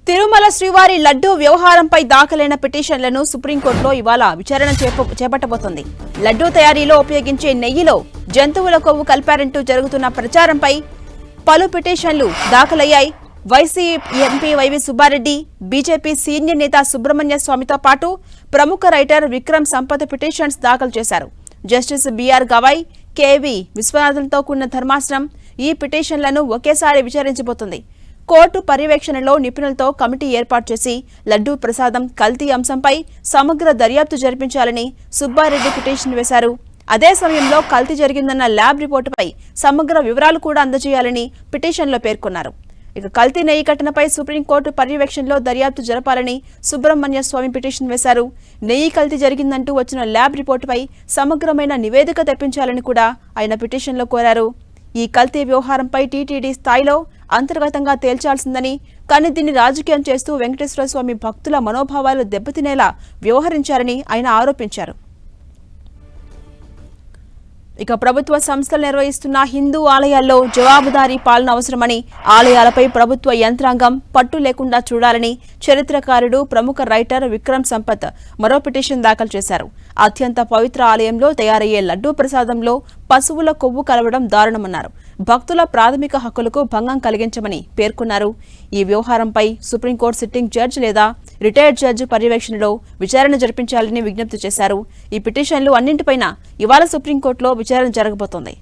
తిరుమల శ్రీవారి లడ్డూ వ్యవహారంపై దాఖలైన పిటిషన్లను సుప్రీంకోర్టులో ఇవాళ విచారణ చేపట్టబోతోంది. లడ్డూ తయారీలో ఉపయోగించే నెయ్యిలో జంతువుల కొవ్వు కలిపారంటూ జరుగుతున్న ప్రచారంపై పలు పిటిషన్లు దాఖలయ్యాయి. YCP MP YV Subba Reddy, BJP senior నేత సుబ్రహ్మణ్య స్వామితో పాటు ప్రముఖ రైటర్ విక్రమ్ సంపత్ పిటిషన్స్ దాఖలు చేశారు. జస్టిస్ బిఆర్ గవాయ్, కేవి విశ్వనాథన్తో కూడిన ధర్మాసనం ఈ పిటిషన్లను ఒకేసారి విచారించబోతోంది. కోర్టు పర్యవేక్షణలో నిపుణులతో కమిటీ ఏర్పాటు చేసి లడ్డూ ప్రసాదం కల్తీ అంశంపై సమగ్ర దర్యాప్తు జరిపించాలని సుబ్బారెడ్డి పిటిషన్ వేశారు. అదే సమయంలో కల్తీ జరిగిందన్న ల్యాబ్ రిపోర్టుపై సమగ్ర వివరాలు కూడా అందజేయాలని పిటిషన్లో పేర్కొన్నారు. ఇక కల్తీ నెయ్యి ఘటనపై సుప్రీంకోర్టు పర్యవేక్షణలో దర్యాప్తు జరపాలని సుబ్రహ్మణ్య స్వామి పిటిషన్ వేశారు. నెయ్యి కల్తీ జరిగిందంటూ వచ్చిన ల్యాబ్ రిపోర్టుపై సమగ్రమైన నివేదిక తెప్పించాలని కూడా ఆయన పిటిషన్లో కోరారు. ఈ కల్తీ వ్యవహారంపై టీటీడీ స్థాయిలో అంతర్గతంగా తేల్చాల్సిందని, కానీ దీన్ని రాజకీయం చేస్తూ వెంకటేశ్వర స్వామి భక్తుల మనోభావాలు దెబ్బతినేలా వ్యవహరించారని ఆయన ఆరోపించారు. ఇక ప్రభుత్వ సంస్థలు నిర్వహిస్తున్న హిందూ ఆలయాల్లో జవాబుదారీ పాలన అవసరమని, ఆలయాలపై ప్రభుత్వ యంత్రాంగం పట్టు లేకుండా చూడాలని చరిత్రకారుడు ప్రముఖ రైటర్ విక్రమ్ సంపత్ మరో పిటిషన్ దాఖలు చేశారు. అత్యంత పవిత్ర ఆలయంలో తయారయ్యే లడ్డూ ప్రసాదంలో పశువుల కొవ్వు కలవడం దారుణమన్నారు. భక్తుల ప్రాథమిక హక్కులకు భంగం కలిగించమని పేర్కొన్నారు. ఈ వ్యవహారంపై సుప్రీంకోర్టు సిట్టింగ్ జడ్జి లేదా రిటైర్డ్ జడ్జి పర్యవేక్షణలో విచారణ జరిపించాలని విజ్ఞప్తి చేశారు. ఈ పిటిషన్లు అన్నింటిపైన ఇవాళ సుప్రీంకోర్టులో విచారణ జరగబోతోంది.